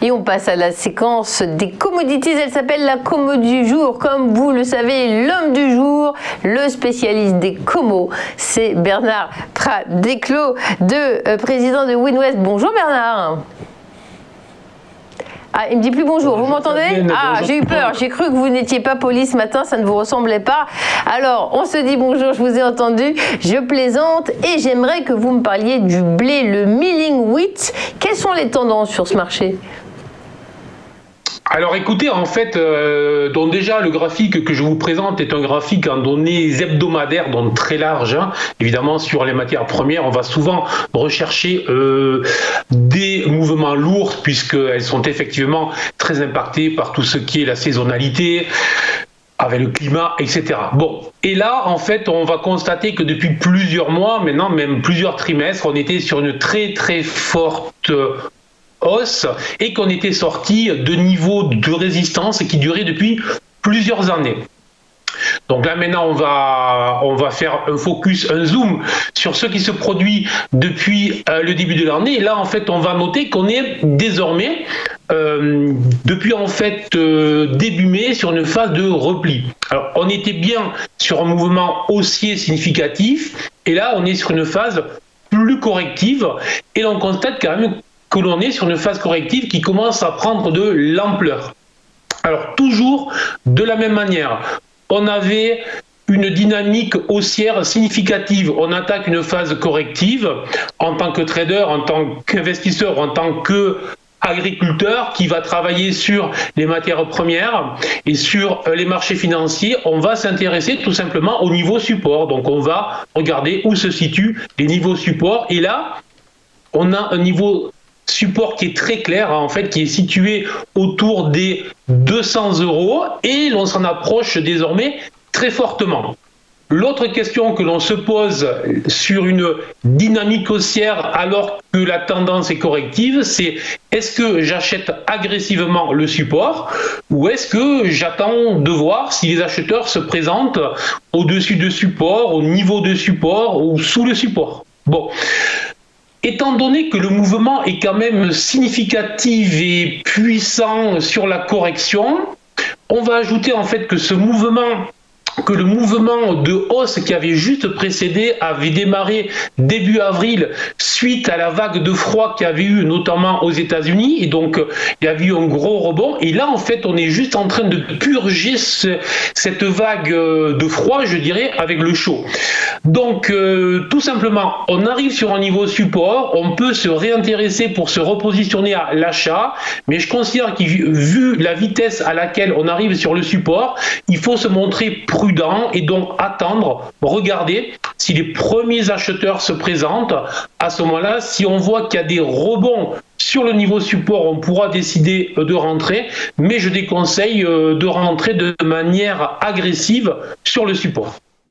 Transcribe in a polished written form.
Et on passe à la séquence des commodities. Elle s'appelle la commo du jour. Comme vous le savez, l'homme du jour, le spécialiste des commos, c'est Bernard Pradeclos, président de Winwest. Bonjour Bernard. Ah, il me dit plus bonjour, vous m'entendez? Ah, j'ai eu peur, j'ai cru que vous n'étiez pas poli ce matin, ça ne vous ressemblait pas. Alors, on se dit bonjour, je vous ai entendu, je plaisante et j'aimerais que vous me parliez du blé, le milling wheat. Quelles sont les tendances sur ce marché? Alors écoutez, en fait, donc déjà le graphique que je vous présente est un graphique en données hebdomadaires, donc très large. Hein. Évidemment, sur les matières premières, on va souvent rechercher des mouvements lourds puisqu'elles sont effectivement très impactées par tout ce qui est la saisonnalité, avec le climat, etc. Bon, et là, en fait, on va constater que depuis plusieurs mois, maintenant même plusieurs trimestres, on était sur une très très forte hausse et qu'on était sorti de niveaux de résistance qui duraient depuis plusieurs années. Donc là maintenant on va faire un focus, un zoom sur ce qui se produit depuis le début de l'année. Et là en fait on va noter qu'on est désormais depuis en fait début mai sur une phase de repli. Alors on était bien sur un mouvement haussier significatif et là on est sur une phase plus corrective et l'on constate quand même que l'on est sur une phase corrective qui commence à prendre de l'ampleur. Alors toujours de la même manière, on avait une dynamique haussière significative. On attaque une phase corrective en tant que trader, en tant qu'investisseur, en tant qu'agriculteur qui va travailler sur les matières premières et sur les marchés financiers. On va s'intéresser tout simplement au niveau support. Donc on va regarder où se situent les niveaux support. Et là, on a un niveau support qui est très clair, en fait, qui est situé autour des 200 € et l'on s'en approche désormais très fortement. L'autre question que l'on se pose sur une dynamique haussière alors que la tendance est corrective, c'est est-ce que j'achète agressivement le support ou est-ce que j'attends de voir si les acheteurs se présentent au-dessus de support, au niveau de support ou sous le support? Bon. Étant donné que le mouvement est quand même significatif et puissant sur la correction, on va ajouter en fait que le mouvement de hausse qui avait juste précédé avait démarré début avril suite à la vague de froid qu'il y avait eu notamment aux États-Unis et donc il y a eu un gros rebond et là en fait on est juste en train de purger cette vague de froid, je dirais, avec le chaud. Donc tout simplement on arrive sur un niveau support, on peut se réintéresser pour se repositionner à l'achat, mais je considère que vu la vitesse à laquelle on arrive sur le support, il faut se montrer prudent et donc attendre, regarder si les premiers acheteurs se présentent. À ce moment-là, si on voit qu'il y a des rebonds sur le niveau support, on pourra décider de rentrer, mais je déconseille de rentrer de manière agressive sur le support.